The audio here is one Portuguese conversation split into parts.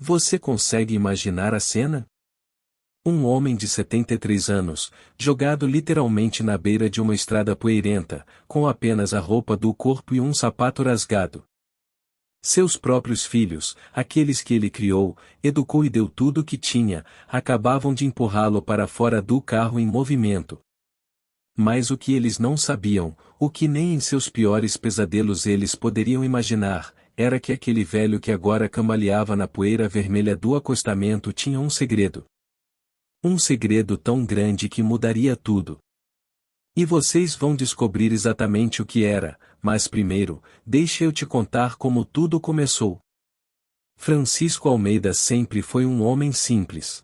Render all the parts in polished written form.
Você consegue imaginar a cena? Um homem de 73 anos, jogado literalmente na beira de uma estrada poeirenta, com apenas a roupa do corpo e um sapato rasgado. Seus próprios filhos, aqueles que ele criou, educou e deu tudo o que tinha, acabavam de empurrá-lo para fora do carro em movimento. Mas o que eles não sabiam, o que nem em seus piores pesadelos eles poderiam imaginar, era que aquele velho que agora cambaleava na poeira vermelha do acostamento tinha um segredo. Um segredo tão grande que mudaria tudo. E vocês vão descobrir exatamente o que era, mas primeiro, deixa eu te contar como tudo começou. Francisco Almeida sempre foi um homem simples.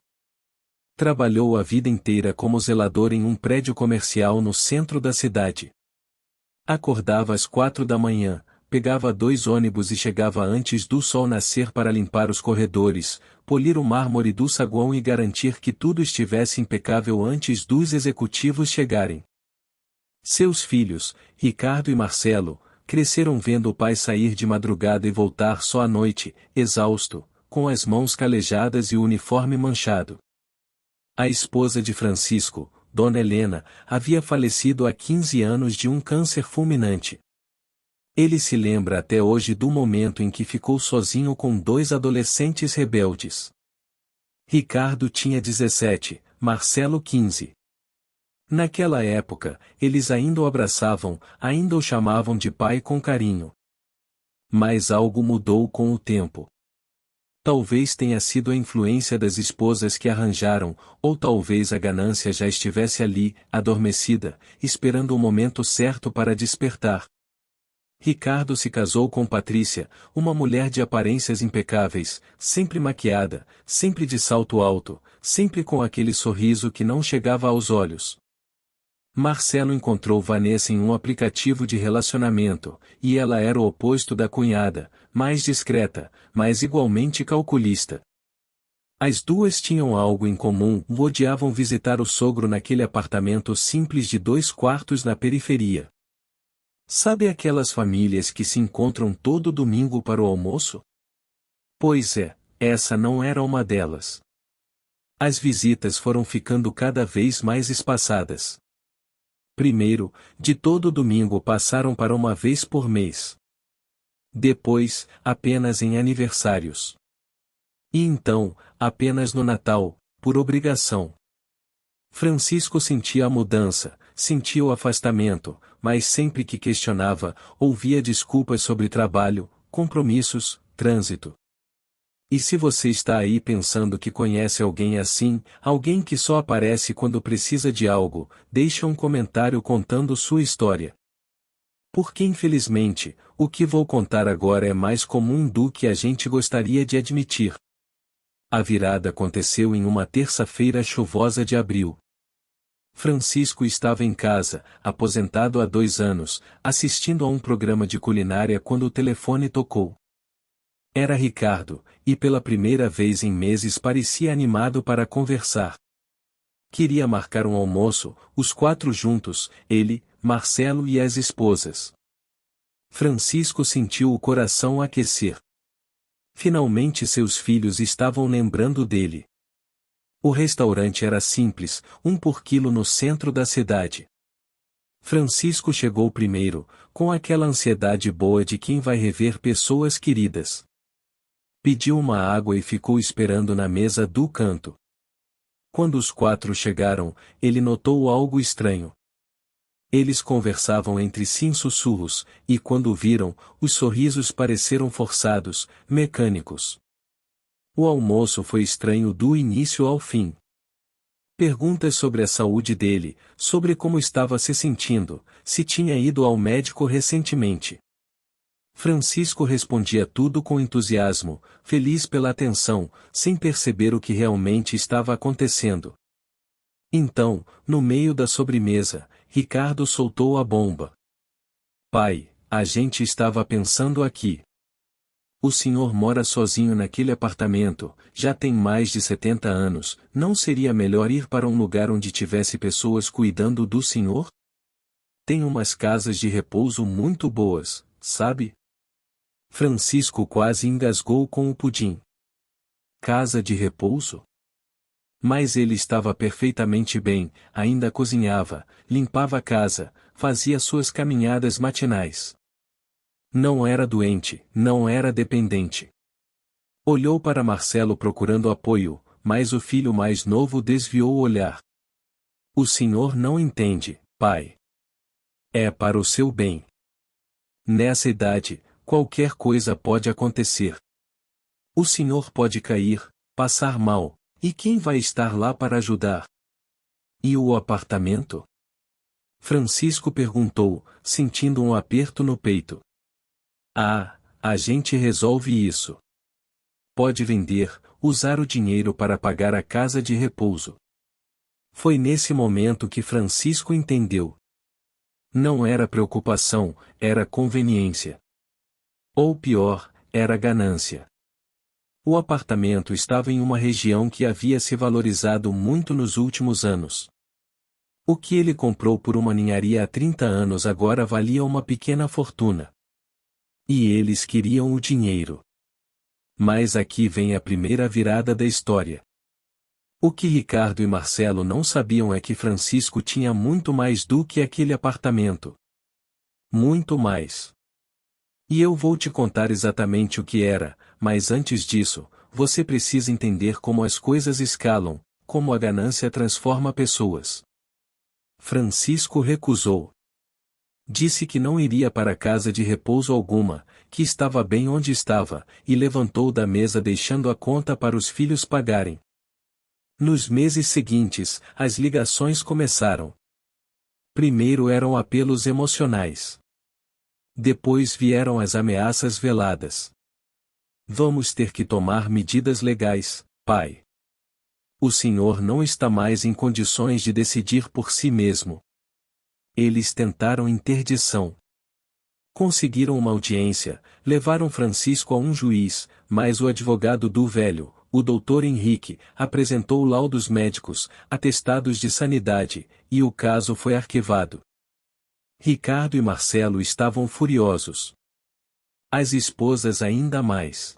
Trabalhou a vida inteira como zelador em um prédio comercial no centro da cidade. Acordava às 4 da manhã, pegava 2 ônibus e chegava antes do sol nascer para limpar os corredores, polir o mármore do saguão e garantir que tudo estivesse impecável antes dos executivos chegarem. Seus filhos, Ricardo e Marcelo, cresceram vendo o pai sair de madrugada e voltar só à noite, exausto, com as mãos calejadas e o uniforme manchado. A esposa de Francisco, Dona Helena, havia falecido há 15 anos de um câncer fulminante. Ele se lembra até hoje do momento em que ficou sozinho com 2 adolescentes rebeldes. Ricardo tinha 17, Marcelo 15. Naquela época, eles ainda o abraçavam, ainda o chamavam de pai com carinho. Mas algo mudou com o tempo. Talvez tenha sido a influência das esposas que arranjaram, ou talvez a ganância já estivesse ali, adormecida, esperando o momento certo para despertar. Ricardo se casou com Patrícia, uma mulher de aparências impecáveis, sempre maquiada, sempre de salto alto, sempre com aquele sorriso que não chegava aos olhos. Marcelo encontrou Vanessa em um aplicativo de relacionamento, e ela era o oposto da cunhada, mais discreta, mas igualmente calculista. As duas tinham algo em comum, odiavam visitar o sogro naquele apartamento simples de 2 quartos na periferia. Sabe aquelas famílias que se encontram todo domingo para o almoço? Pois é, essa não era uma delas. As visitas foram ficando cada vez mais espaçadas. Primeiro, de todo domingo passaram para uma vez por mês. Depois, apenas em aniversários. E então, apenas no Natal, por obrigação. Francisco sentia a mudança, sentia o afastamento, mas sempre que questionava, ouvia desculpas sobre trabalho, compromissos, trânsito. E se você está aí pensando que conhece alguém assim, alguém que só aparece quando precisa de algo, deixa um comentário contando sua história. Porque infelizmente, o que vou contar agora é mais comum do que a gente gostaria de admitir. A virada aconteceu em uma terça-feira chuvosa de abril. Francisco estava em casa, aposentado há 2 anos, assistindo a um programa de culinária quando o telefone tocou. Era Ricardo, e pela primeira vez em meses parecia animado para conversar. Queria marcar um almoço, os 4 juntos, ele, Marcelo e as esposas. Francisco sentiu o coração aquecer. Finalmente seus filhos estavam lembrando dele. O restaurante era simples, 1 por quilo no centro da cidade. Francisco chegou primeiro, com aquela ansiedade boa de quem vai rever pessoas queridas. Pediu uma água e ficou esperando na mesa do canto. Quando os 4 chegaram, ele notou algo estranho. Eles conversavam entre si em sussurros, e quando o viram, os sorrisos pareceram forçados, mecânicos. O almoço foi estranho do início ao fim. Perguntas sobre a saúde dele, sobre como estava se sentindo, se tinha ido ao médico recentemente. Francisco respondia tudo com entusiasmo, feliz pela atenção, sem perceber o que realmente estava acontecendo. Então, no meio da sobremesa, Ricardo soltou a bomba. Pai, a gente estava pensando aqui. O senhor mora sozinho naquele apartamento, já tem mais de 70 anos, não seria melhor ir para um lugar onde tivesse pessoas cuidando do senhor? Tem umas casas de repouso muito boas, sabe? Francisco quase engasgou com o pudim. casa de repouso? Mas ele estava perfeitamente bem, ainda cozinhava, limpava a casa, fazia suas caminhadas matinais. Não era doente, não era dependente. Olhou para Marcelo procurando apoio, mas o filho mais novo desviou o olhar. O senhor não entende, pai. É para o seu bem. Nessa idade, qualquer coisa pode acontecer. O senhor pode cair, passar mal, e quem vai estar lá para ajudar? E o apartamento? Francisco perguntou, sentindo um aperto no peito. Ah, a gente resolve isso. Pode vender, usar o dinheiro para pagar a casa de repouso. Foi nesse momento que Francisco entendeu. Não era preocupação, era conveniência. Ou pior, era ganância. O apartamento estava em uma região que havia se valorizado muito nos últimos anos. O que ele comprou por uma ninharia há 30 anos agora valia uma pequena fortuna. E eles queriam o dinheiro. Mas aqui vem a primeira virada da história. O que Ricardo e Marcelo não sabiam é que Francisco tinha muito mais do que aquele apartamento. Muito mais. E eu vou te contar exatamente o que era, mas antes disso, você precisa entender como as coisas escalam, como a ganância transforma pessoas. Francisco recusou. Disse que não iria para casa de repouso alguma, que estava bem onde estava, e levantou da mesa deixando a conta para os filhos pagarem. Nos meses seguintes, as ligações começaram. Primeiro eram apelos emocionais. Depois vieram as ameaças veladas. Vamos ter que tomar medidas legais, pai. O senhor não está mais em condições de decidir por si mesmo. Eles tentaram interdição. Conseguiram uma audiência, levaram Francisco a um juiz, mas o advogado do velho, o doutor Henrique, apresentou laudos médicos, atestados de sanidade, e o caso foi arquivado. Ricardo e Marcelo estavam furiosos. As esposas ainda mais.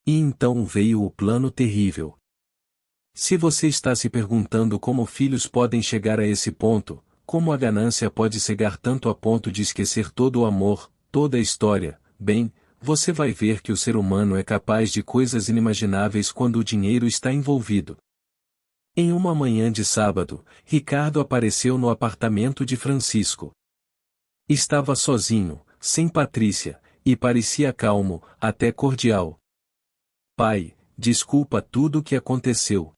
E então veio o plano terrível. Se você está se perguntando como filhos podem chegar a esse ponto, como a ganância pode cegar tanto a ponto de esquecer todo o amor, toda a história, bem, você vai ver que o ser humano é capaz de coisas inimagináveis quando o dinheiro está envolvido. Em uma manhã de sábado, Ricardo apareceu no apartamento de Francisco. Estava sozinho, sem Patrícia, e parecia calmo, até cordial. Pai, desculpa tudo o que aconteceu.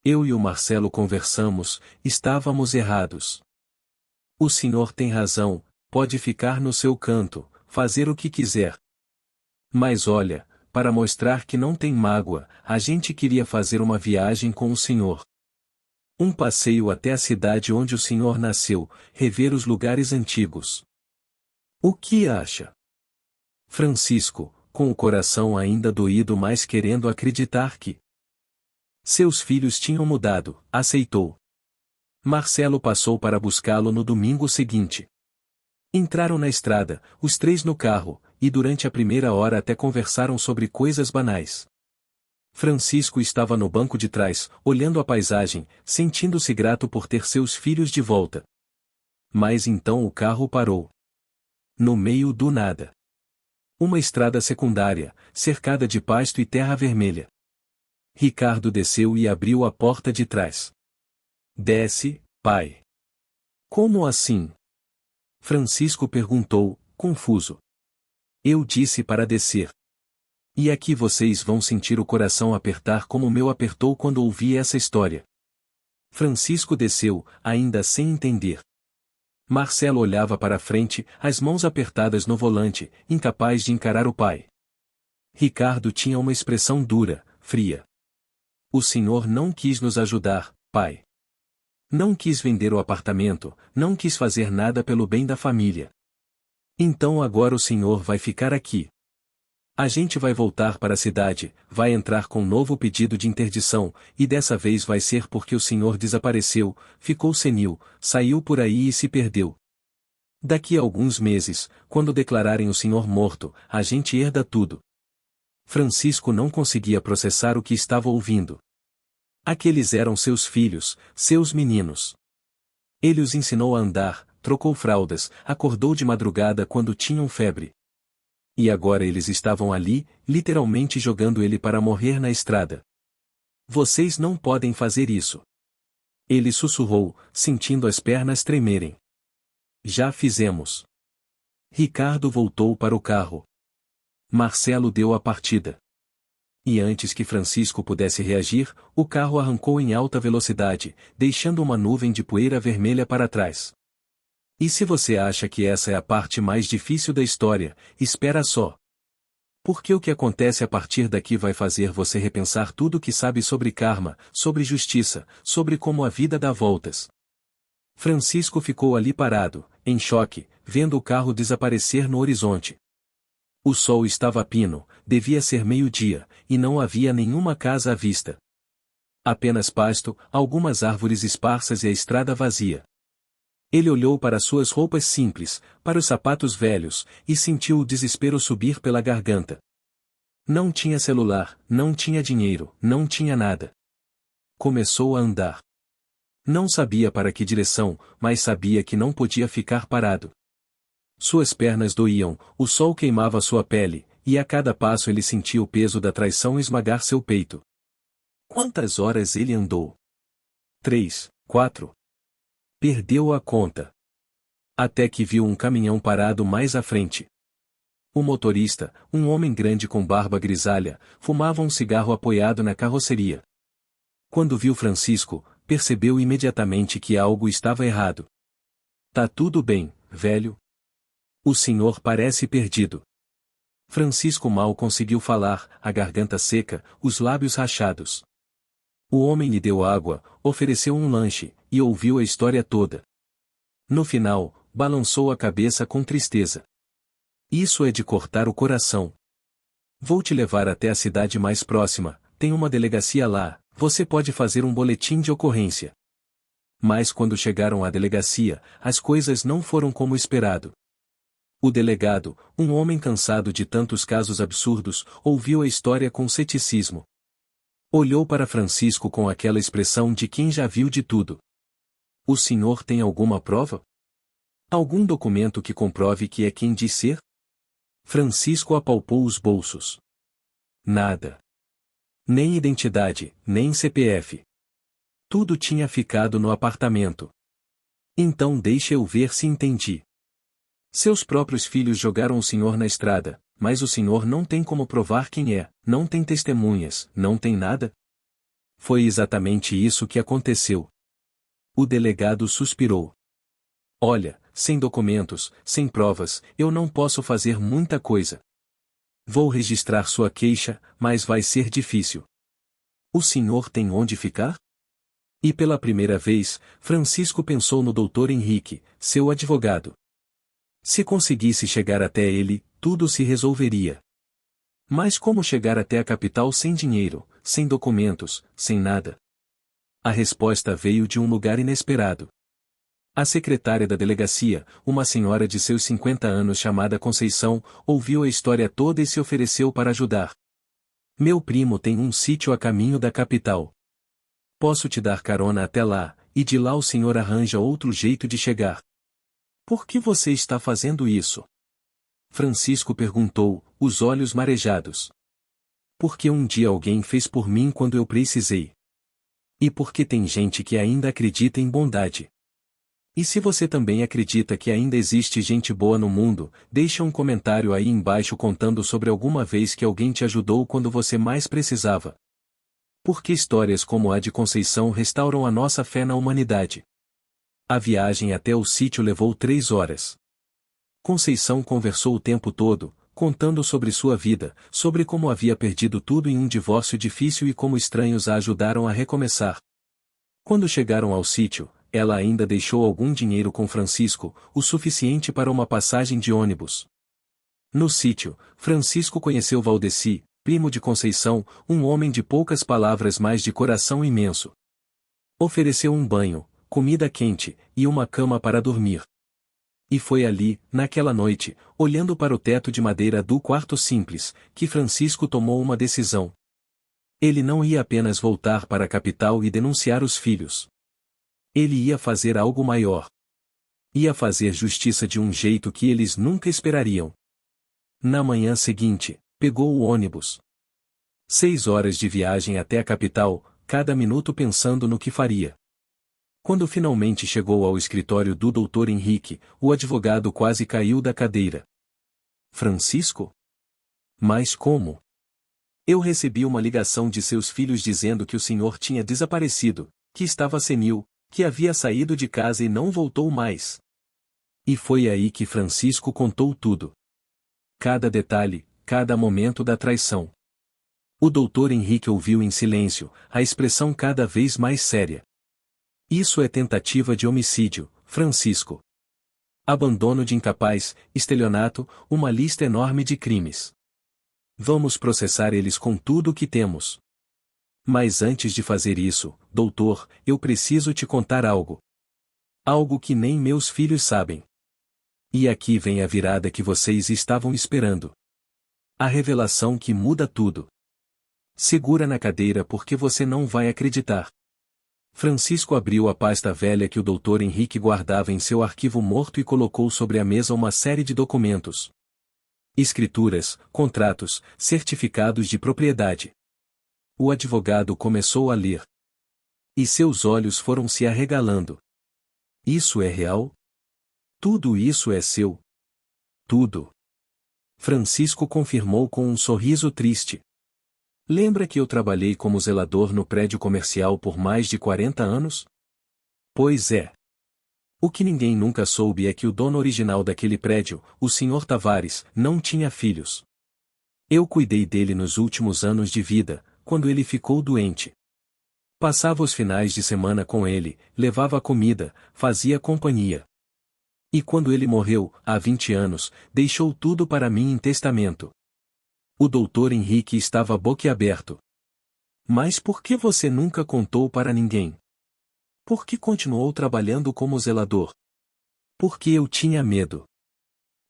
Eu e o Marcelo conversamos, estávamos errados. O senhor tem razão, pode ficar no seu canto, fazer o que quiser. Mas olha, para mostrar que não tem mágoa, a gente queria fazer uma viagem com o senhor. Um passeio até a cidade onde o senhor nasceu, rever os lugares antigos. O que acha? Francisco, com o coração ainda doído mas querendo acreditar que seus filhos tinham mudado, aceitou. Marcelo passou para buscá-lo no domingo seguinte. Entraram na estrada, os três no carro, e durante a primeira hora até conversaram sobre coisas banais. Francisco estava no banco de trás, olhando a paisagem, sentindo-se grato por ter seus filhos de volta. Mas então o carro parou. No meio do nada. Uma estrada secundária, cercada de pasto e terra vermelha. Ricardo desceu e abriu a porta de trás. Desce, pai. Como assim? Francisco perguntou, confuso. Eu disse para descer. E aqui vocês vão sentir o coração apertar como o meu apertou quando ouvi essa história. Francisco desceu, ainda sem entender. Marcelo olhava para a frente, as mãos apertadas no volante, incapaz de encarar o pai. Ricardo tinha uma expressão dura, fria. O senhor não quis nos ajudar, pai. Não quis vender o apartamento, não quis fazer nada pelo bem da família. Então agora o senhor vai ficar aqui. A gente vai voltar para a cidade, vai entrar com um novo pedido de interdição, e dessa vez vai ser porque o senhor desapareceu, ficou senil, saiu por aí e se perdeu. Daqui a alguns meses, quando declararem o senhor morto, a gente herda tudo. Francisco não conseguia processar o que estava ouvindo. Aqueles eram seus filhos, seus meninos. Ele os ensinou a andar, trocou fraldas, acordou de madrugada quando tinham febre. E agora eles estavam ali, literalmente jogando ele para morrer na estrada. Vocês não podem fazer isso. Ele sussurrou, sentindo as pernas tremerem. Já fizemos. Ricardo voltou para o carro. Marcelo deu a partida. E antes que Francisco pudesse reagir, o carro arrancou em alta velocidade, deixando uma nuvem de poeira vermelha para trás. E se você acha que essa é a parte mais difícil da história, espera só. Porque o que acontece a partir daqui vai fazer você repensar tudo o que sabe sobre karma, sobre justiça, sobre como a vida dá voltas. Francisco ficou ali parado, em choque, vendo o carro desaparecer no horizonte. O sol estava a pino, devia ser meio-dia, e não havia nenhuma casa à vista. Apenas pasto, algumas árvores esparsas e a estrada vazia. Ele olhou para suas roupas simples, para os sapatos velhos, e sentiu o desespero subir pela garganta. Não tinha celular, não tinha dinheiro, não tinha nada. Começou a andar. Não sabia para que direção, mas sabia que não podia ficar parado. Suas pernas doíam, o sol queimava sua pele, e a cada passo ele sentia o peso da traição esmagar seu peito. Quantas horas ele andou? 3, 4. Perdeu a conta. Até que viu um caminhão parado mais à frente. O motorista, um homem grande com barba grisalha, fumava um cigarro apoiado na carroceria. Quando viu Francisco, percebeu imediatamente que algo estava errado. Tá tudo bem, velho? O senhor parece perdido. Francisco mal conseguiu falar, a garganta seca, os lábios rachados. O homem lhe deu água, ofereceu um lanche, e ouviu a história toda. No final, balançou a cabeça com tristeza. Isso é de cortar o coração. Vou te levar até a cidade mais próxima, tem uma delegacia lá, você pode fazer um boletim de ocorrência. Mas quando chegaram à delegacia, as coisas não foram como esperado. O delegado, um homem cansado de tantos casos absurdos, ouviu a história com ceticismo. Olhou para Francisco com aquela expressão de quem já viu de tudo. O senhor tem alguma prova? Algum documento que comprove que é quem diz ser? Francisco apalpou os bolsos. Nada. Nem identidade, nem CPF. Tudo tinha ficado no apartamento. Então deixe eu ver se entendi. Seus próprios filhos jogaram o senhor na estrada, mas o senhor não tem como provar quem é, não tem testemunhas, não tem nada? Foi exatamente isso que aconteceu. O delegado suspirou. Olha, sem documentos, sem provas, eu não posso fazer muita coisa. Vou registrar sua queixa, mas vai ser difícil. O senhor tem onde ficar? E pela primeira vez, Francisco pensou no doutor Henrique, seu advogado. Se conseguisse chegar até ele, tudo se resolveria. Mas como chegar até a capital sem dinheiro, sem documentos, sem nada? A resposta veio de um lugar inesperado. A secretária da delegacia, uma senhora de seus 50 anos chamada Conceição, ouviu a história toda e se ofereceu para ajudar. Meu primo tem um sítio a caminho da capital. Posso te dar carona até lá, e de lá o senhor arranja outro jeito de chegar. Por que você está fazendo isso? Francisco perguntou, os olhos marejados. Porque um dia alguém fez por mim quando eu precisei. E porque tem gente que ainda acredita em bondade. E se você também acredita que ainda existe gente boa no mundo, deixa um comentário aí embaixo contando sobre alguma vez que alguém te ajudou quando você mais precisava. Porque histórias como a de Conceição restauram a nossa fé na humanidade. A viagem até o sítio levou 3 horas. Conceição conversou o tempo todo, contando sobre sua vida, sobre como havia perdido tudo em um divórcio difícil e como estranhos a ajudaram a recomeçar. Quando chegaram ao sítio, ela ainda deixou algum dinheiro com Francisco, o suficiente para uma passagem de ônibus. No sítio, Francisco conheceu Valdeci, primo de Conceição, um homem de poucas palavras mas de coração imenso. Ofereceu um banho, comida quente, e uma cama para dormir. E foi ali, naquela noite, olhando para o teto de madeira do quarto simples, que Francisco tomou uma decisão. Ele não ia apenas voltar para a capital e denunciar os filhos. Ele ia fazer algo maior. Ia fazer justiça de um jeito que eles nunca esperariam. Na manhã seguinte, pegou o ônibus. 6 horas de viagem até a capital, cada minuto pensando no que faria. Quando finalmente chegou ao escritório do Dr. Henrique, o advogado quase caiu da cadeira. Francisco? Mas como? Eu recebi uma ligação de seus filhos dizendo que o senhor tinha desaparecido, que estava senil, que havia saído de casa e não voltou mais. E foi aí que Francisco contou tudo. Cada detalhe, cada momento da traição. O Dr. Henrique ouviu em silêncio, a expressão cada vez mais séria. Isso é tentativa de homicídio, Francisco. Abandono de incapaz, estelionato, uma lista enorme de crimes. Vamos processar eles com tudo o que temos. Mas antes de fazer isso, doutor, eu preciso te contar algo. Algo que nem meus filhos sabem. E aqui vem a virada que vocês estavam esperando. A revelação que muda tudo. Segura na cadeira porque você não vai acreditar. Francisco abriu a pasta velha que o Dr. Henrique guardava em seu arquivo morto e colocou sobre a mesa uma série de documentos. Escrituras, contratos, certificados de propriedade. O advogado começou a ler. E seus olhos foram se arregalando. Isso é real? Tudo isso é seu? Tudo. Francisco confirmou com um sorriso triste. Lembra que eu trabalhei como zelador no prédio comercial por mais de 40 anos? Pois é. O que ninguém nunca soube é que o dono original daquele prédio, o Sr. Tavares, não tinha filhos. Eu cuidei dele nos últimos anos de vida, quando ele ficou doente. Passava os finais de semana com ele, levava comida, fazia companhia. E quando ele morreu, há 20 anos, deixou tudo para mim em testamento. O Dr. Henrique estava boquiaberto. Mas por que você nunca contou para ninguém? Por que continuou trabalhando como zelador? Porque eu tinha medo.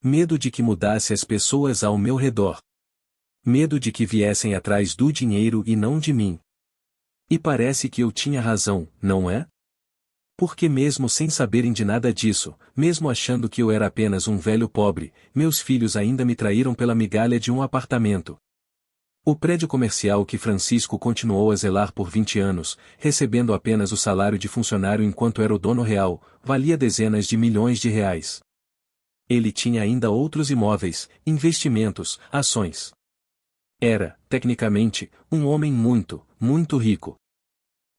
Medo de que mudasse as pessoas ao meu redor. Medo de que viessem atrás do dinheiro e não de mim. E parece que eu tinha razão, não é? Porque mesmo sem saberem de nada disso, mesmo achando que eu era apenas um velho pobre, meus filhos ainda me traíram pela migalha de um apartamento. O prédio comercial que Francisco continuou a zelar por 20 anos, recebendo apenas o salário de funcionário enquanto era o dono real, valia dezenas de milhões de reais. Ele tinha ainda outros imóveis, investimentos, ações. Era, tecnicamente, um homem muito, muito rico.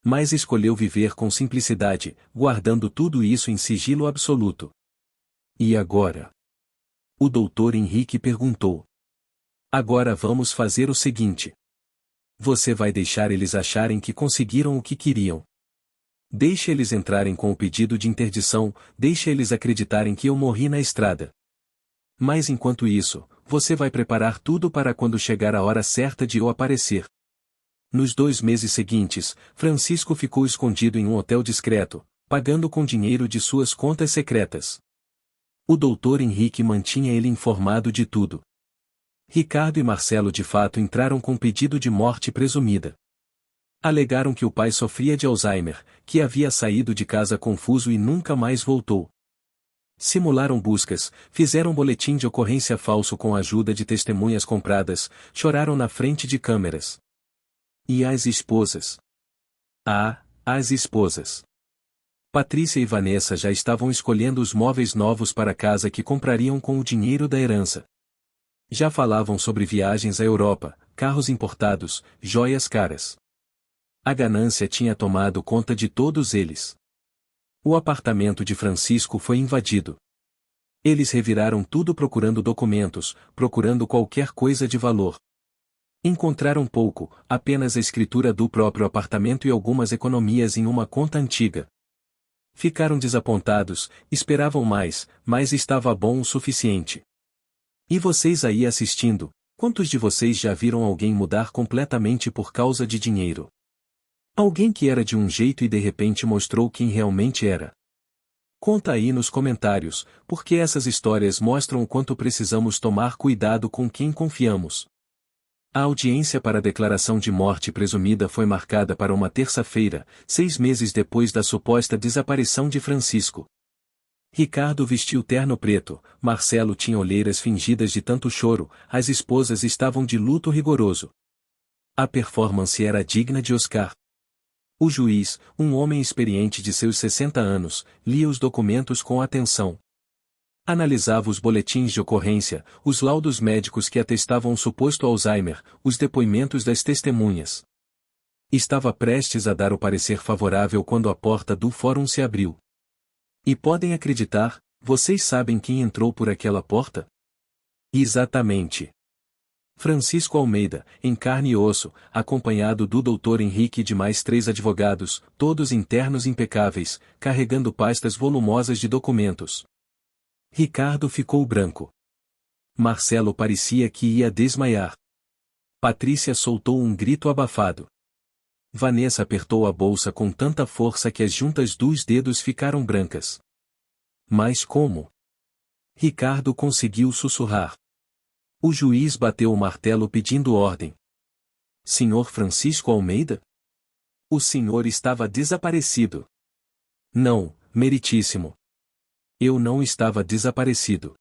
Mas escolheu viver com simplicidade, guardando tudo isso em sigilo absoluto. E agora? O Dr. Henrique perguntou. Agora vamos fazer o seguinte. Você vai deixar eles acharem que conseguiram o que queriam. Deixe eles entrarem com o pedido de interdição, deixe eles acreditarem que eu morri na estrada. Mas enquanto isso, você vai preparar tudo para quando chegar a hora certa de eu aparecer. Nos 2 meses seguintes, Francisco ficou escondido em um hotel discreto, pagando com dinheiro de suas contas secretas. O Dr. Henrique mantinha ele informado de tudo. Ricardo e Marcelo de fato entraram com pedido de morte presumida. Alegaram que o pai sofria de Alzheimer, que havia saído de casa confuso e nunca mais voltou. Simularam buscas, fizeram boletim de ocorrência falso com a ajuda de testemunhas compradas, choraram na frente de câmeras. E as esposas? As esposas. Patrícia e Vanessa já estavam escolhendo os móveis novos para a casa que comprariam com o dinheiro da herança. Já falavam sobre viagens à Europa, carros importados, joias caras. A ganância tinha tomado conta de todos eles. O apartamento de Francisco foi invadido. Eles reviraram tudo procurando documentos, procurando qualquer coisa de valor. Encontraram pouco, apenas a escritura do próprio apartamento e algumas economias em uma conta antiga. Ficaram desapontados, esperavam mais, mas estava bom o suficiente. E vocês aí assistindo, quantos de vocês já viram alguém mudar completamente por causa de dinheiro? Alguém que era de um jeito e de repente mostrou quem realmente era. Conta aí nos comentários, porque essas histórias mostram o quanto precisamos tomar cuidado com quem confiamos. A audiência para a declaração de morte presumida foi marcada para uma terça-feira, 6 meses depois da suposta desaparição de Francisco. Ricardo vestiu terno preto, Marcelo tinha olheiras fingidas de tanto choro, as esposas estavam de luto rigoroso. A performance era digna de Oscar. O juiz, um homem experiente de seus 60 anos, lia os documentos com atenção. Analisava os boletins de ocorrência, os laudos médicos que atestavam o suposto Alzheimer, os depoimentos das testemunhas. Estava prestes a dar o parecer favorável quando a porta do fórum se abriu. E podem acreditar, vocês sabem quem entrou por aquela porta? Exatamente. Francisco Almeida, em carne e osso, acompanhado do doutor Henrique e de mais 3 advogados, todos internos impecáveis, carregando pastas volumosas de documentos. Ricardo ficou branco. Marcelo parecia que ia desmaiar. Patrícia soltou um grito abafado. Vanessa apertou a bolsa com tanta força que as juntas dos dedos ficaram brancas. Mas como? Ricardo conseguiu sussurrar. O juiz bateu o martelo pedindo ordem. Senhor Francisco Almeida? O senhor estava desaparecido. Não, meritíssimo. Eu não estava desaparecido.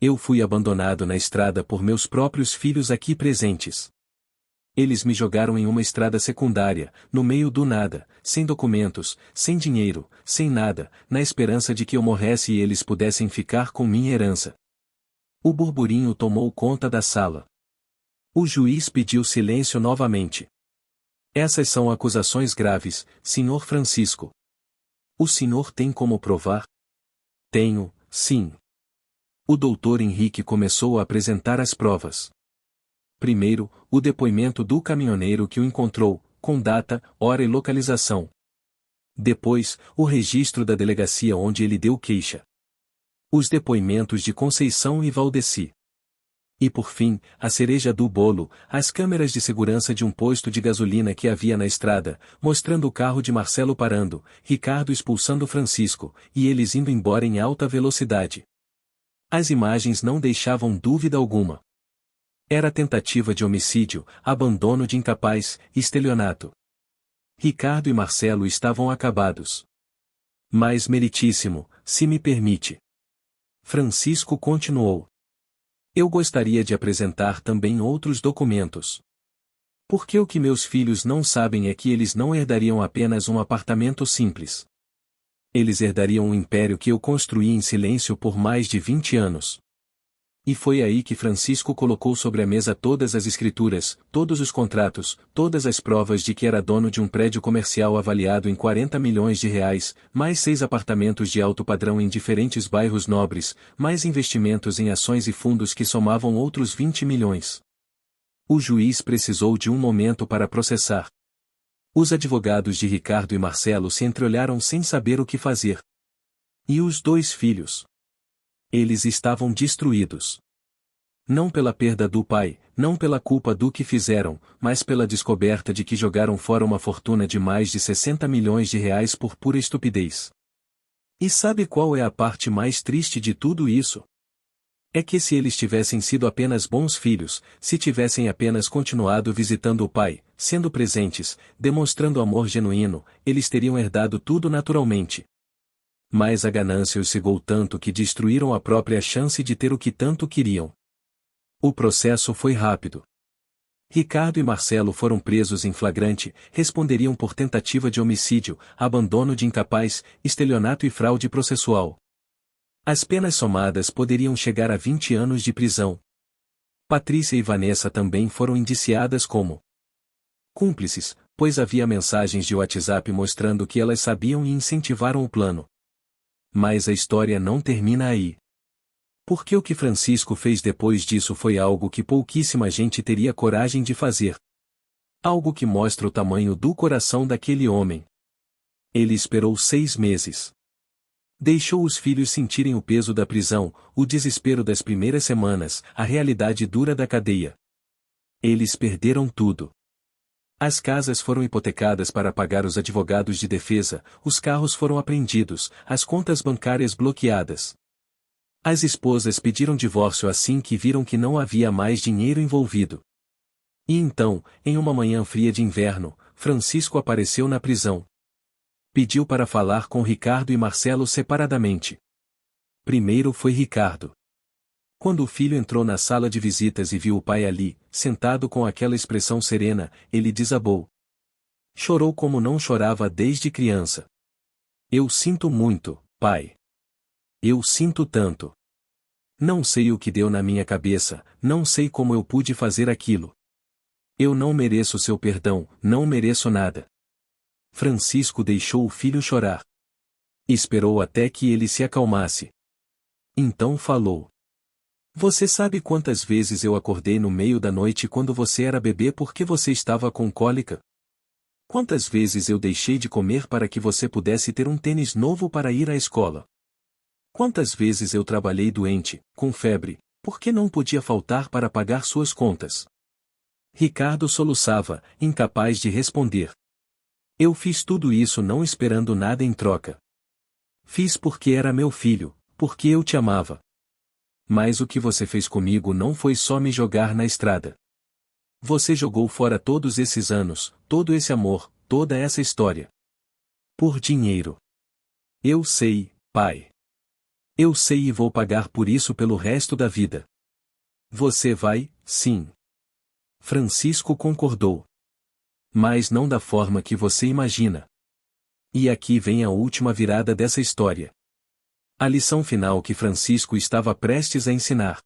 Eu fui abandonado na estrada por meus próprios filhos aqui presentes. Eles me jogaram em uma estrada secundária, no meio do nada, sem documentos, sem dinheiro, sem nada, na esperança de que eu morresse e eles pudessem ficar com minha herança. O burburinho tomou conta da sala. O juiz pediu silêncio novamente. Essas são acusações graves, Sr. Francisco. O senhor tem como provar? Tenho, sim. O doutor Henrique começou a apresentar as provas. Primeiro, o depoimento do caminhoneiro que o encontrou, com data, hora e localização. Depois, o registro da delegacia onde ele deu queixa. Os depoimentos de Conceição e Valdeci. E por fim, a cereja do bolo, as câmeras de segurança de um posto de gasolina que havia na estrada, mostrando o carro de Marcelo parando, Ricardo expulsando Francisco, e eles indo embora em alta velocidade. As imagens não deixavam dúvida alguma. Era tentativa de homicídio, abandono de incapaz, estelionato. Ricardo e Marcelo estavam acabados. Mas meritíssimo, se me permite. Francisco continuou. Eu gostaria de apresentar também outros documentos. Porque o que meus filhos não sabem é que eles não herdariam apenas um apartamento simples. Eles herdariam um império que eu construí em silêncio por mais de 20 anos. E foi aí que Francisco colocou sobre a mesa todas as escrituras, todos os contratos, todas as provas de que era dono de um prédio comercial avaliado em 40 milhões de reais, mais 6 apartamentos de alto padrão em diferentes bairros nobres, mais investimentos em ações e fundos que somavam outros 20 milhões. O juiz precisou de um momento para processar. Os advogados de Ricardo e Marcelo se entreolharam sem saber o que fazer. E os 2 filhos? Eles estavam destruídos. Não pela perda do pai, não pela culpa do que fizeram, mas pela descoberta de que jogaram fora uma fortuna de mais de 60 milhões de reais por pura estupidez. E sabe qual é a parte mais triste de tudo isso? É que se eles tivessem sido apenas bons filhos, se tivessem apenas continuado visitando o pai, sendo presentes, demonstrando amor genuíno, eles teriam herdado tudo naturalmente. Mas a ganância os cegou tanto que destruíram a própria chance de ter o que tanto queriam. O processo foi rápido. Ricardo e Marcelo foram presos em flagrante, responderiam por tentativa de homicídio, abandono de incapaz, estelionato e fraude processual. As penas somadas poderiam chegar a 20 anos de prisão. Patrícia e Vanessa também foram indiciadas como cúmplices, pois havia mensagens de WhatsApp mostrando que elas sabiam e incentivaram o plano. Mas a história não termina aí. Porque o que Francisco fez depois disso foi algo que pouquíssima gente teria coragem de fazer. Algo que mostra o tamanho do coração daquele homem. Ele esperou 6 meses. Deixou os filhos sentirem o peso da prisão, o desespero das primeiras semanas, a realidade dura da cadeia. Eles perderam tudo. As casas foram hipotecadas para pagar os advogados de defesa, os carros foram apreendidos, as contas bancárias bloqueadas. As esposas pediram divórcio assim que viram que não havia mais dinheiro envolvido. E então, em uma manhã fria de inverno, Francisco apareceu na prisão. Pediu para falar com Ricardo e Marcelo separadamente. Primeiro foi Ricardo. Quando o filho entrou na sala de visitas e viu o pai ali, sentado com aquela expressão serena, ele desabou. Chorou como não chorava desde criança. Eu sinto muito, pai. Eu sinto tanto. Não sei o que deu na minha cabeça, não sei como eu pude fazer aquilo. Eu não mereço seu perdão, não mereço nada. Francisco deixou o filho chorar. Esperou até que ele se acalmasse. Então falou. Você sabe quantas vezes eu acordei no meio da noite quando você era bebê porque você estava com cólica? Quantas vezes eu deixei de comer para que você pudesse ter um tênis novo para ir à escola? Quantas vezes eu trabalhei doente, com febre, porque não podia faltar para pagar suas contas? Ricardo soluçava, incapaz de responder. Eu fiz tudo isso não esperando nada em troca. Fiz porque era meu filho, porque eu te amava. Mas o que você fez comigo não foi só me jogar na estrada. Você jogou fora todos esses anos, todo esse amor, toda essa história. Por dinheiro. Eu sei, pai. Eu sei e vou pagar por isso pelo resto da vida. Você vai, sim. Francisco concordou. Mas não da forma que você imagina. E aqui vem a última virada dessa história. A lição final que Francisco estava prestes a ensinar.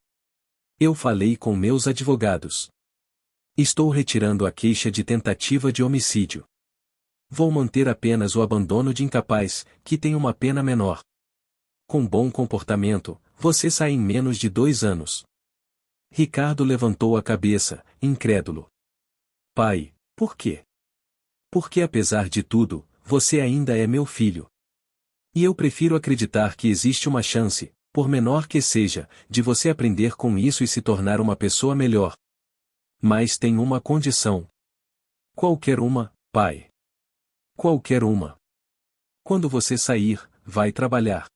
Eu falei com meus advogados. Estou retirando a queixa de tentativa de homicídio. Vou manter apenas o abandono de incapaz, que tem uma pena menor. Com bom comportamento, você sai em menos de 2 anos. Ricardo levantou a cabeça, incrédulo. Pai, por quê? Porque apesar de tudo, você ainda é meu filho. E eu prefiro acreditar que existe uma chance, por menor que seja, de você aprender com isso e se tornar uma pessoa melhor. Mas tem uma condição. Qualquer uma, pai. Qualquer uma. Quando você sair, vai trabalhar.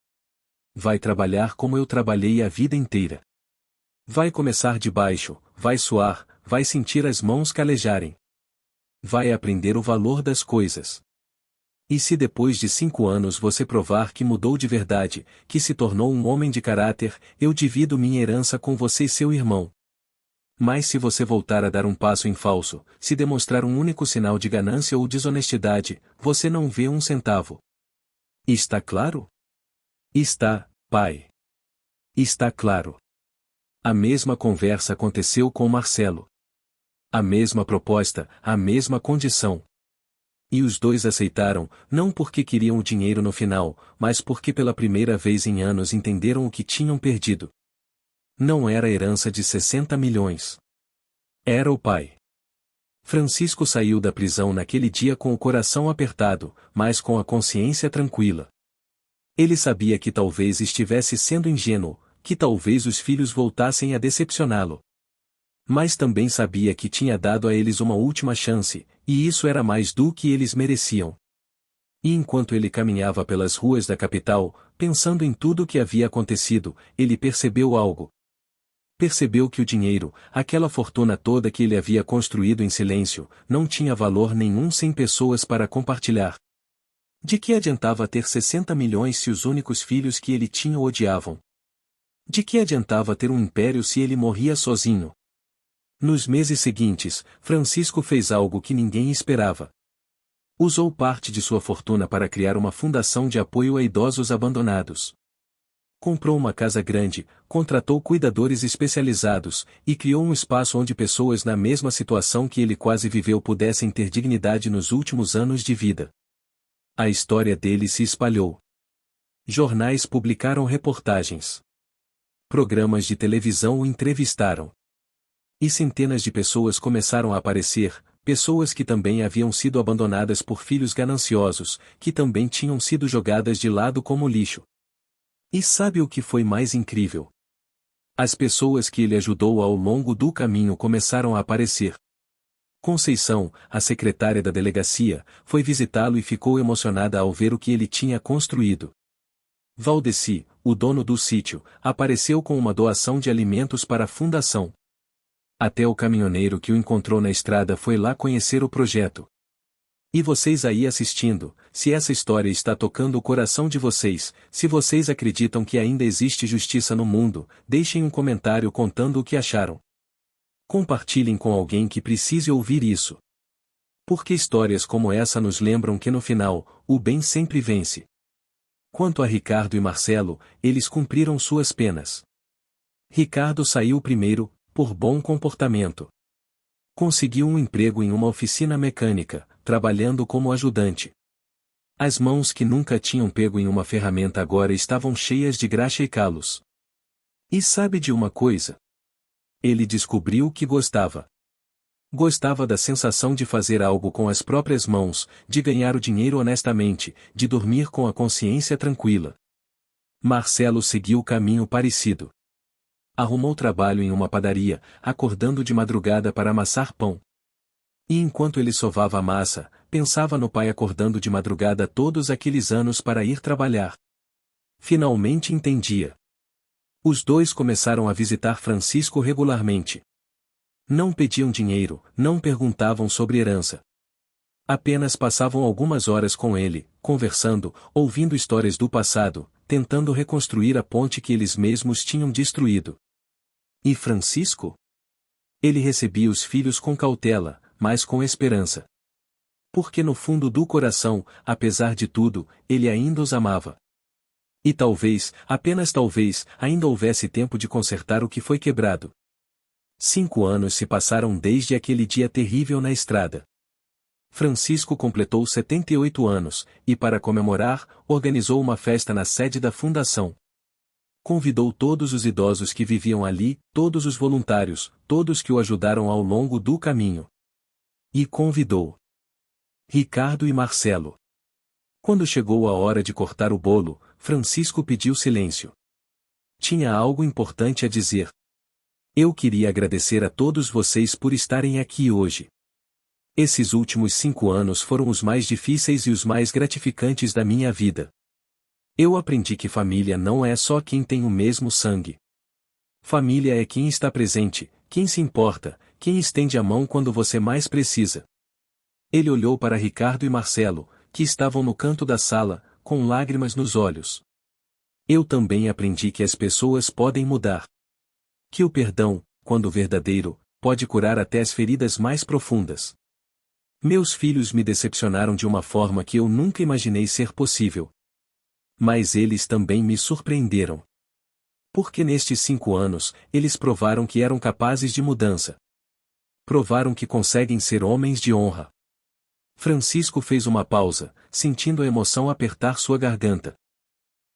Vai trabalhar como eu trabalhei a vida inteira. Vai começar de baixo, vai suar, vai sentir as mãos calejarem. Vai aprender o valor das coisas. E se depois de 5 anos você provar que mudou de verdade, que se tornou um homem de caráter, eu divido minha herança com você e seu irmão. Mas se você voltar a dar um passo em falso, se demonstrar um único sinal de ganância ou desonestidade, você não vê um centavo. Está claro? Está, pai. Está claro. A mesma conversa aconteceu com Marcelo. A mesma proposta, a mesma condição. E os dois aceitaram, não porque queriam o dinheiro no final, mas porque pela primeira vez em anos entenderam o que tinham perdido. Não era a herança de 60 milhões. Era o pai. Francisco saiu da prisão naquele dia com o coração apertado, mas com a consciência tranquila. Ele sabia que talvez estivesse sendo ingênuo, que talvez os filhos voltassem a decepcioná-lo. Mas também sabia que tinha dado a eles uma última chance, e isso era mais do que eles mereciam. E enquanto ele caminhava pelas ruas da capital, pensando em tudo o que havia acontecido, ele percebeu algo. Percebeu que o dinheiro, aquela fortuna toda que ele havia construído em silêncio, não tinha valor nenhum sem pessoas para compartilhar. De que adiantava ter 60 milhões se os únicos filhos que ele tinha o odiavam? De que adiantava ter um império se ele morria sozinho? Nos meses seguintes, Francisco fez algo que ninguém esperava. Usou parte de sua fortuna para criar uma fundação de apoio a idosos abandonados. Comprou uma casa grande, contratou cuidadores especializados, e criou um espaço onde pessoas na mesma situação que ele quase viveu pudessem ter dignidade nos últimos anos de vida. A história dele se espalhou. Jornais publicaram reportagens. Programas de televisão o entrevistaram. E centenas de pessoas começaram a aparecer, pessoas que também haviam sido abandonadas por filhos gananciosos, que também tinham sido jogadas de lado como lixo. E sabe o que foi mais incrível? As pessoas que ele ajudou ao longo do caminho começaram a aparecer. Conceição, a secretária da delegacia, foi visitá-lo e ficou emocionada ao ver o que ele tinha construído. Valdeci, o dono do sítio, apareceu com uma doação de alimentos para a fundação. Até o caminhoneiro que o encontrou na estrada foi lá conhecer o projeto. E vocês aí assistindo, se essa história está tocando o coração de vocês, se vocês acreditam que ainda existe justiça no mundo, deixem um comentário contando o que acharam. Compartilhem com alguém que precise ouvir isso. Porque histórias como essa nos lembram que no final, o bem sempre vence. Quanto a Ricardo e Marcelo, eles cumpriram suas penas. Ricardo saiu primeiro, por bom comportamento. Conseguiu um emprego em uma oficina mecânica, trabalhando como ajudante. As mãos que nunca tinham pego em uma ferramenta agora estavam cheias de graxa e calos. E sabe de uma coisa? Ele descobriu que gostava. Gostava da sensação de fazer algo com as próprias mãos, de ganhar o dinheiro honestamente, de dormir com a consciência tranquila. Marcelo seguiu caminho parecido. Arrumou trabalho em uma padaria, acordando de madrugada para amassar pão. E enquanto ele sovava a massa, pensava no pai acordando de madrugada todos aqueles anos para ir trabalhar. Finalmente entendia. Os dois começaram a visitar Francisco regularmente. Não pediam dinheiro, não perguntavam sobre herança. Apenas passavam algumas horas com ele, conversando, ouvindo histórias do passado, tentando reconstruir a ponte que eles mesmos tinham destruído. E Francisco? Ele recebia os filhos com cautela, mas com esperança. Porque no fundo do coração, apesar de tudo, ele ainda os amava. E talvez, apenas talvez, ainda houvesse tempo de consertar o que foi quebrado. 5 anos se passaram desde aquele dia terrível na estrada. Francisco completou 78 anos, e para comemorar, organizou uma festa na sede da fundação. Convidou todos os idosos que viviam ali, todos os voluntários, todos que o ajudaram ao longo do caminho. E convidou Ricardo e Marcelo. Quando chegou a hora de cortar o bolo, Francisco pediu silêncio. Tinha algo importante a dizer. Eu queria agradecer a todos vocês por estarem aqui hoje. Esses últimos 5 anos foram os mais difíceis e os mais gratificantes da minha vida. Eu aprendi que família não é só quem tem o mesmo sangue. Família é quem está presente, quem se importa, quem estende a mão quando você mais precisa. Ele olhou para Ricardo e Marcelo, que estavam no canto da sala, com lágrimas nos olhos. Eu também aprendi que as pessoas podem mudar. Que o perdão, quando verdadeiro, pode curar até as feridas mais profundas. Meus filhos me decepcionaram de uma forma que eu nunca imaginei ser possível. Mas eles também me surpreenderam. Porque nestes 5 anos, eles provaram que eram capazes de mudança. Provaram que conseguem ser homens de honra. Francisco fez uma pausa, sentindo a emoção apertar sua garganta.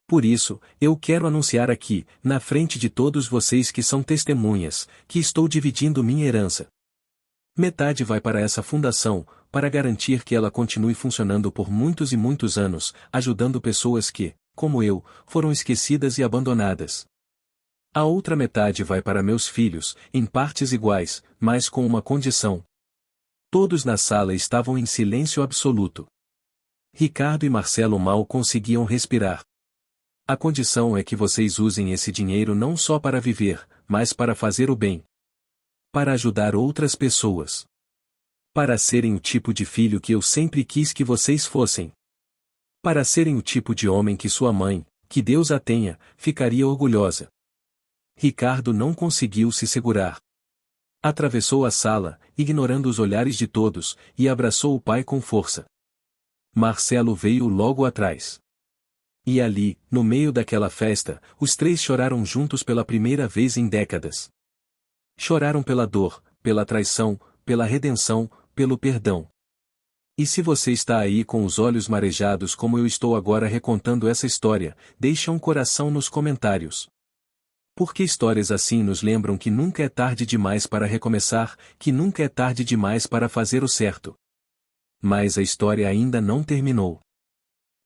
Por isso, eu quero anunciar aqui, na frente de todos vocês que são testemunhas, que estou dividindo minha herança. Metade vai para essa fundação, para garantir que ela continue funcionando por muitos e muitos anos, ajudando pessoas que, como eu, foram esquecidas e abandonadas. A outra metade vai para meus filhos, em partes iguais, mas com uma condição. Todos na sala estavam em silêncio absoluto. Ricardo e Marcelo mal conseguiam respirar. A condição é que vocês usem esse dinheiro não só para viver, mas para fazer o bem. Para ajudar outras pessoas. Para serem o tipo de filho que eu sempre quis que vocês fossem. Para serem o tipo de homem que sua mãe, que Deus a tenha, ficaria orgulhosa. Ricardo não conseguiu se segurar. Atravessou a sala, ignorando os olhares de todos, e abraçou o pai com força. Marcelo veio logo atrás. E ali, no meio daquela festa, os 3 choraram juntos pela primeira vez em décadas. Choraram pela dor, pela traição, pela redenção, pelo perdão. E se você está aí com os olhos marejados como eu estou agora recontando essa história, deixa um coração nos comentários. Porque histórias assim nos lembram que nunca é tarde demais para recomeçar, que nunca é tarde demais para fazer o certo. Mas a história ainda não terminou.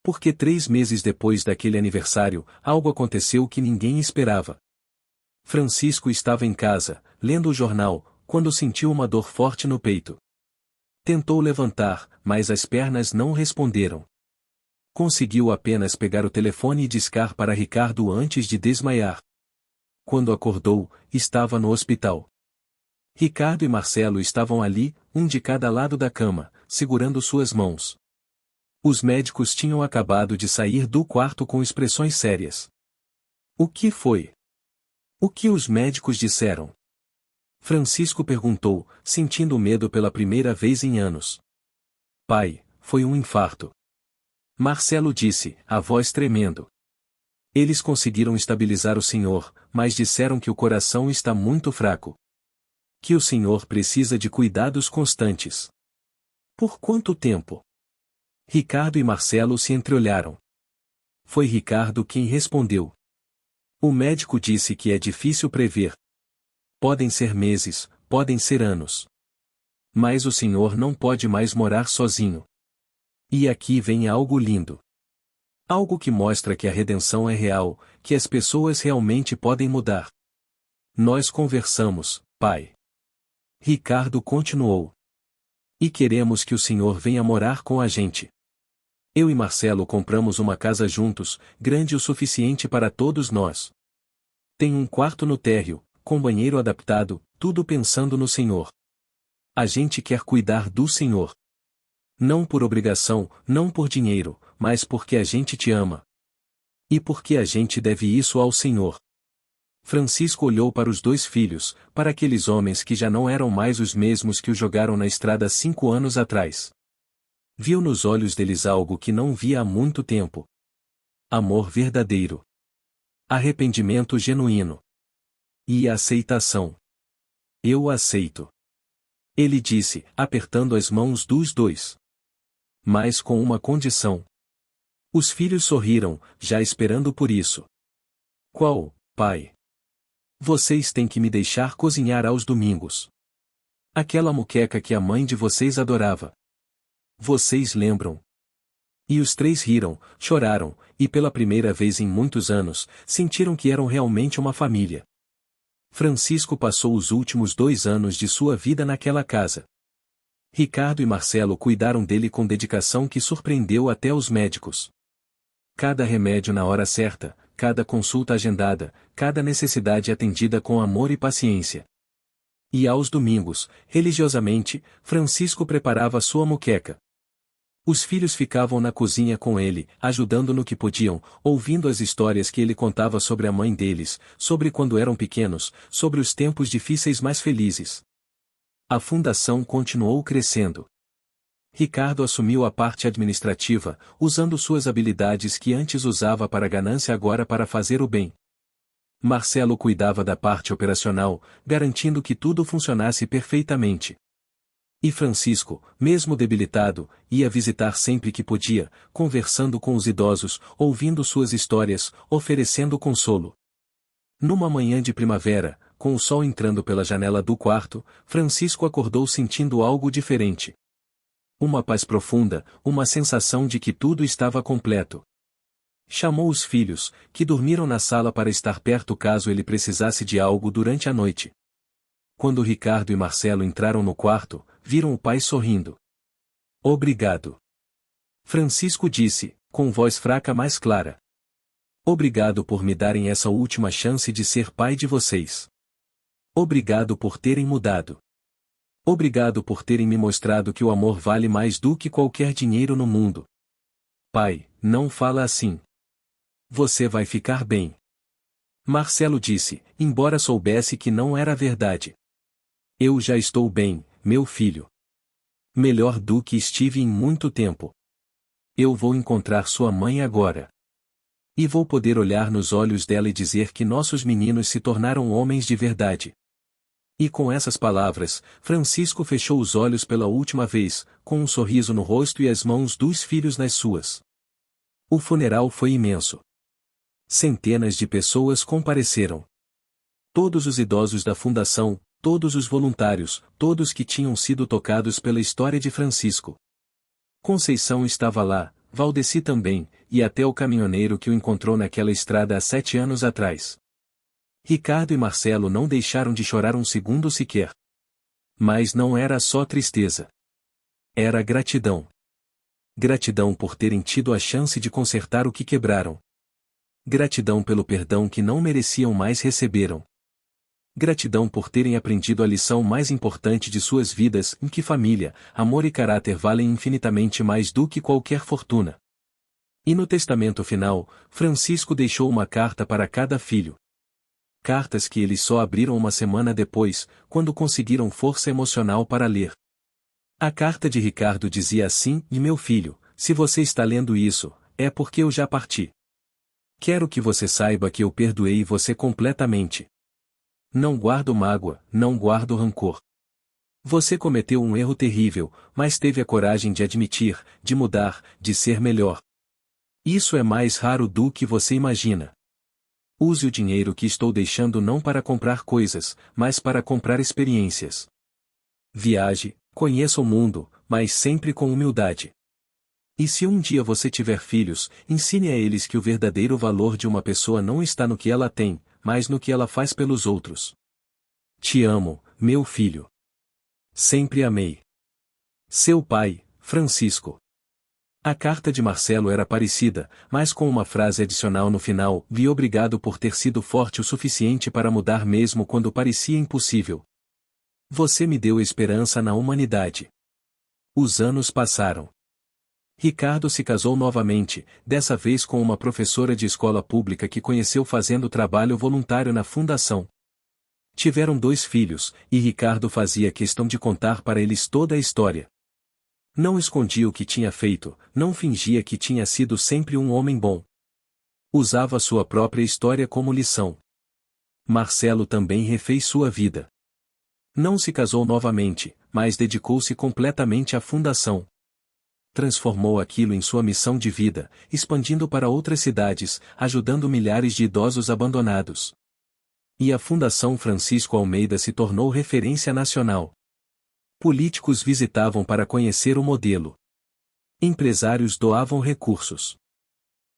Porque 3 meses depois daquele aniversário, algo aconteceu que ninguém esperava. Francisco estava em casa, lendo o jornal, quando sentiu uma dor forte no peito. Tentou levantar, mas as pernas não responderam. Conseguiu apenas pegar o telefone e discar para Ricardo antes de desmaiar. Quando acordou, estava no hospital. Ricardo e Marcelo estavam ali, um de cada lado da cama, segurando suas mãos. Os médicos tinham acabado de sair do quarto com expressões sérias. O que foi? O que os médicos disseram? Francisco perguntou, sentindo medo pela primeira vez em anos. Pai, foi um infarto. Marcelo disse, a voz tremendo. Eles conseguiram estabilizar o senhor, mas disseram que o coração está muito fraco. Que o senhor precisa de cuidados constantes. Por quanto tempo? Ricardo e Marcelo se entreolharam. Foi Ricardo quem respondeu. O médico disse que é difícil prever. Podem ser meses, podem ser anos. Mas o senhor não pode mais morar sozinho. E aqui vem algo lindo. Algo que mostra que a redenção é real, que as pessoas realmente podem mudar. Nós conversamos, pai. Ricardo continuou. E queremos que o senhor venha morar com a gente. Eu e Marcelo compramos uma casa juntos, grande o suficiente para todos nós. Tem um quarto no térreo, com banheiro adaptado, tudo pensando no senhor. A gente quer cuidar do senhor. Não por obrigação, não por dinheiro, mas porque a gente te ama. E porque a gente deve isso ao senhor. Francisco olhou para os dois filhos, para aqueles homens que já não eram mais os mesmos que o jogaram na estrada 5 anos atrás. Viu nos olhos deles algo que não via há muito tempo. Amor verdadeiro. Arrependimento genuíno. E aceitação. Eu aceito. Ele disse, apertando as mãos dos dois. Mas com uma condição. Os filhos sorriram, já esperando por isso. Qual, pai? Vocês têm que me deixar cozinhar aos domingos. Aquela moqueca que a mãe de vocês adorava. Vocês lembram? E os três riram, choraram, e pela primeira vez em muitos anos, sentiram que eram realmente uma família. Francisco passou os últimos 2 anos de sua vida naquela casa. Ricardo e Marcelo cuidaram dele com dedicação que surpreendeu até os médicos. Cada remédio na hora certa, cada consulta agendada, cada necessidade atendida com amor e paciência. E aos domingos, religiosamente, Francisco preparava sua moqueca. Os filhos ficavam na cozinha com ele, ajudando no que podiam, ouvindo as histórias que ele contava sobre a mãe deles, sobre quando eram pequenos, sobre os tempos difíceis mais felizes. A fundação continuou crescendo. Ricardo assumiu a parte administrativa, usando suas habilidades que antes usava para a ganância agora para fazer o bem. Marcelo cuidava da parte operacional, garantindo que tudo funcionasse perfeitamente. E Francisco, mesmo debilitado, ia visitar sempre que podia, conversando com os idosos, ouvindo suas histórias, oferecendo consolo. Numa manhã de primavera, com o sol entrando pela janela do quarto, Francisco acordou sentindo algo diferente. Uma paz profunda, uma sensação de que tudo estava completo. Chamou os filhos, que dormiram na sala para estar perto caso ele precisasse de algo durante a noite. Quando Ricardo e Marcelo entraram no quarto, viram o pai sorrindo. Obrigado. Francisco disse, com voz fraca mais clara. Obrigado por me darem essa última chance de ser pai de vocês. Obrigado por terem mudado. Obrigado por terem me mostrado que o amor vale mais do que qualquer dinheiro no mundo. Pai, não fala assim. Você vai ficar bem. Marcelo disse, embora soubesse que não era verdade. Eu já estou bem, meu filho. Melhor do que estive em muito tempo. Eu vou encontrar sua mãe agora. E vou poder olhar nos olhos dela e dizer que nossos meninos se tornaram homens de verdade. E com essas palavras, Francisco fechou os olhos pela última vez, com um sorriso no rosto e as mãos dos filhos nas suas. O funeral foi imenso. Centenas de pessoas compareceram. Todos os idosos da fundação, todos os voluntários, todos que tinham sido tocados pela história de Francisco. Conceição estava lá, Valdeci também, e até o caminhoneiro que o encontrou naquela estrada há 7 anos atrás. Ricardo e Marcelo não deixaram de chorar um segundo sequer. Mas não era só tristeza. Era gratidão. Gratidão por terem tido a chance de consertar o que quebraram. Gratidão pelo perdão que não mereciam mais receberam. Gratidão por terem aprendido a lição mais importante de suas vidas, em que família, amor e caráter valem infinitamente mais do que qualquer fortuna. E no testamento final, Francisco deixou uma carta para cada filho. Cartas que eles só abriram uma semana depois, quando conseguiram força emocional para ler. A carta de Ricardo dizia assim: "E meu filho, se você está lendo isso, é porque eu já parti. Quero que você saiba que eu perdoei você completamente. Não guardo mágoa, não guardo rancor. Você cometeu um erro terrível, mas teve a coragem de admitir, de mudar, de ser melhor. Isso é mais raro do que você imagina. Use o dinheiro que estou deixando não para comprar coisas, mas para comprar experiências. Viaje, conheça o mundo, mas sempre com humildade. E se um dia você tiver filhos, ensine a eles que o verdadeiro valor de uma pessoa não está no que ela tem, mas no que ela faz pelos outros. Te amo, meu filho. Sempre amei. Seu pai, Francisco." A carta de Marcelo era parecida, mas com uma frase adicional no final: "Vi obrigado por ter sido forte o suficiente para mudar mesmo quando parecia impossível. Você me deu esperança na humanidade." Os anos passaram. Ricardo se casou novamente, dessa vez com uma professora de escola pública que conheceu fazendo trabalho voluntário na fundação. Tiveram 2 filhos, e Ricardo fazia questão de contar para eles toda a história. Não escondia o que tinha feito, não fingia que tinha sido sempre um homem bom. Usava sua própria história como lição. Marcelo também refez sua vida. Não se casou novamente, mas dedicou-se completamente à fundação. Transformou aquilo em sua missão de vida, expandindo para outras cidades, ajudando milhares de idosos abandonados. E a Fundação Francisco Almeida se tornou referência nacional. Políticos visitavam para conhecer o modelo. Empresários doavam recursos.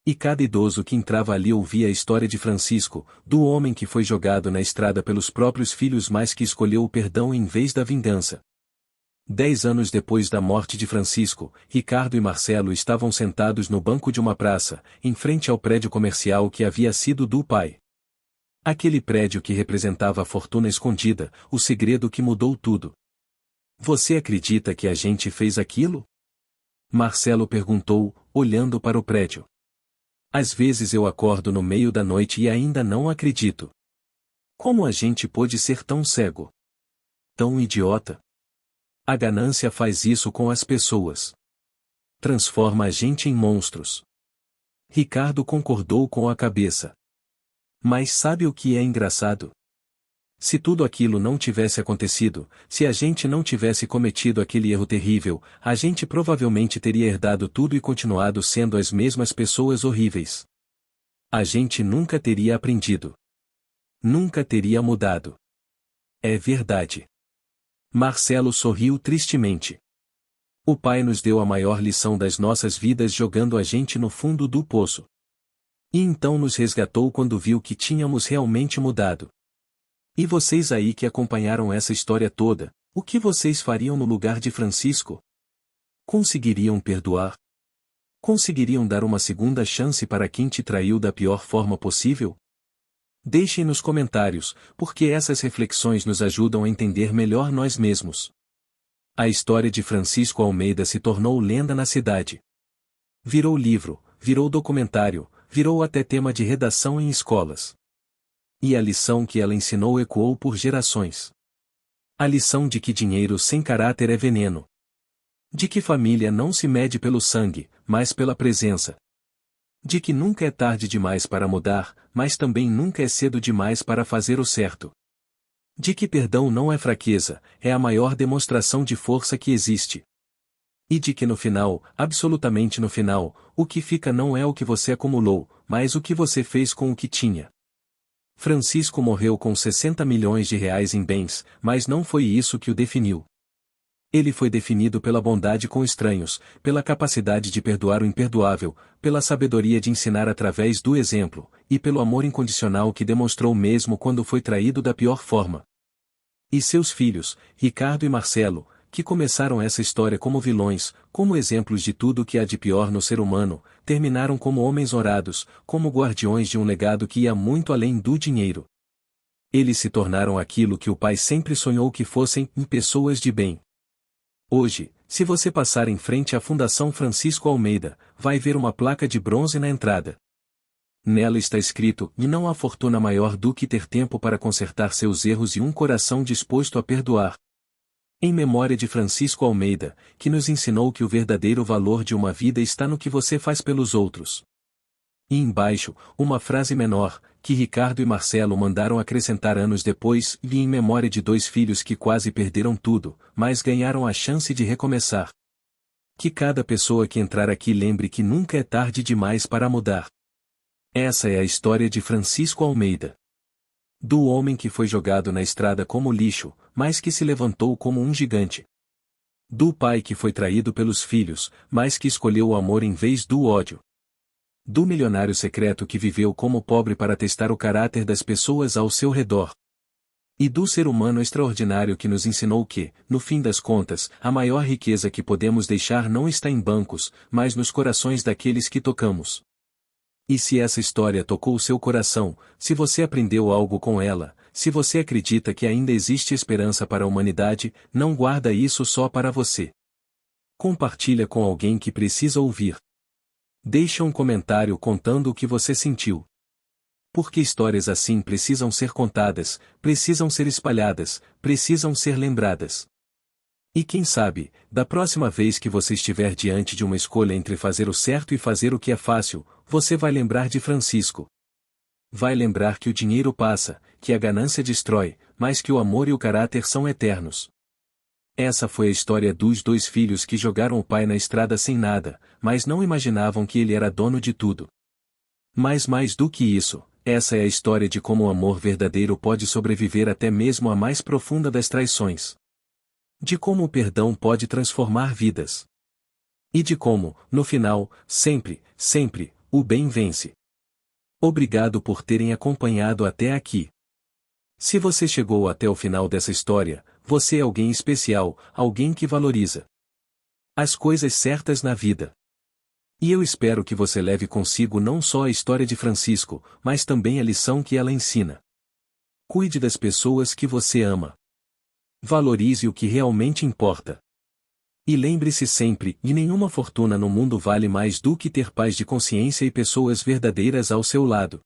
E cada idoso que entrava ali ouvia a história de Francisco, do homem que foi jogado na estrada pelos próprios filhos, mas que escolheu o perdão em vez da vingança. 10 anos depois da morte de Francisco, Ricardo e Marcelo estavam sentados no banco de uma praça, em frente ao prédio comercial que havia sido do pai. Aquele prédio que representava a fortuna escondida, o segredo que mudou tudo. "Você acredita que a gente fez aquilo?" Marcelo perguntou, olhando para o prédio. "Às vezes eu acordo no meio da noite e ainda não acredito. Como a gente pôde ser tão cego? Tão idiota? A ganância faz isso com as pessoas. Transforma a gente em monstros." Ricardo concordou com a cabeça. "Mas sabe o que é engraçado? Se tudo aquilo não tivesse acontecido, se a gente não tivesse cometido aquele erro terrível, a gente provavelmente teria herdado tudo e continuado sendo as mesmas pessoas horríveis. A gente nunca teria aprendido. Nunca teria mudado." "É verdade." Marcelo sorriu tristemente. "O pai nos deu a maior lição das nossas vidas jogando a gente no fundo do poço. E então nos resgatou quando viu que tínhamos realmente mudado. E vocês aí que acompanharam essa história toda, o que vocês fariam no lugar de Francisco? Conseguiriam perdoar? Conseguiriam dar uma segunda chance para quem te traiu da pior forma possível? Deixem nos comentários, porque essas reflexões nos ajudam a entender melhor nós mesmos. A história de Francisco Almeida se tornou lenda na cidade. Virou livro, virou documentário, virou até tema de redação em escolas. E a lição que ela ensinou ecoou por gerações. A lição de que dinheiro sem caráter é veneno. De que família não se mede pelo sangue, mas pela presença. De que nunca é tarde demais para mudar, mas também nunca é cedo demais para fazer o certo. De que perdão não é fraqueza, é a maior demonstração de força que existe. E de que no final, absolutamente no final, o que fica não é o que você acumulou, mas o que você fez com o que tinha. Francisco morreu com 60 milhões de reais em bens, mas não foi isso que o definiu. Ele foi definido pela bondade com estranhos, pela capacidade de perdoar o imperdoável, pela sabedoria de ensinar através do exemplo, e pelo amor incondicional que demonstrou mesmo quando foi traído da pior forma. E seus filhos, Ricardo e Marcelo, que começaram essa história como vilões, como exemplos de tudo o que há de pior no ser humano, terminaram como homens honorados, como guardiões de um legado que ia muito além do dinheiro. Eles se tornaram aquilo que o pai sempre sonhou que fossem, pessoas de bem. Hoje, se você passar em frente à Fundação Francisco Almeida, vai ver uma placa de bronze na entrada. Nela está escrito: "E não há fortuna maior do que ter tempo para consertar seus erros e um coração disposto a perdoar." Em memória de Francisco Almeida, que nos ensinou que o verdadeiro valor de uma vida está no que você faz pelos outros. E embaixo, uma frase menor, que Ricardo e Marcelo mandaram acrescentar anos depois, e em memória de dois filhos que quase perderam tudo, mas ganharam a chance de recomeçar. Que cada pessoa que entrar aqui lembre que nunca é tarde demais para mudar. Essa é a história de Francisco Almeida. Do homem que foi jogado na estrada como lixo, mas que se levantou como um gigante. Do pai que foi traído pelos filhos, mas que escolheu o amor em vez do ódio. Do milionário secreto que viveu como pobre para testar o caráter das pessoas ao seu redor. E do ser humano extraordinário que nos ensinou que, no fim das contas, a maior riqueza que podemos deixar não está em bancos, mas nos corações daqueles que tocamos. E se essa história tocou o seu coração, se você aprendeu algo com ela, se você acredita que ainda existe esperança para a humanidade, não guarda isso só para você. Compartilha com alguém que precisa ouvir. Deixa um comentário contando o que você sentiu. Porque histórias assim precisam ser contadas, precisam ser espalhadas, precisam ser lembradas. E quem sabe, da próxima vez que você estiver diante de uma escolha entre fazer o certo e fazer o que é fácil, você vai lembrar de Francisco. Vai lembrar que o dinheiro passa, que a ganância destrói, mas que o amor e o caráter são eternos. Essa foi a história dos dois filhos que jogaram o pai na estrada sem nada, mas não imaginavam que ele era dono de tudo. Mas mais do que isso, essa é a história de como o amor verdadeiro pode sobreviver até mesmo à mais profunda das traições. De como o perdão pode transformar vidas. E de como, no final, sempre, sempre, o bem vence. Obrigado por terem acompanhado até aqui. Se você chegou até o final dessa história, você é alguém especial, alguém que valoriza as coisas certas na vida. E eu espero que você leve consigo não só a história de Francisco, mas também a lição que ela ensina. Cuide das pessoas que você ama. Valorize o que realmente importa. E lembre-se sempre, e nenhuma fortuna no mundo vale mais do que ter paz de consciência e pessoas verdadeiras ao seu lado.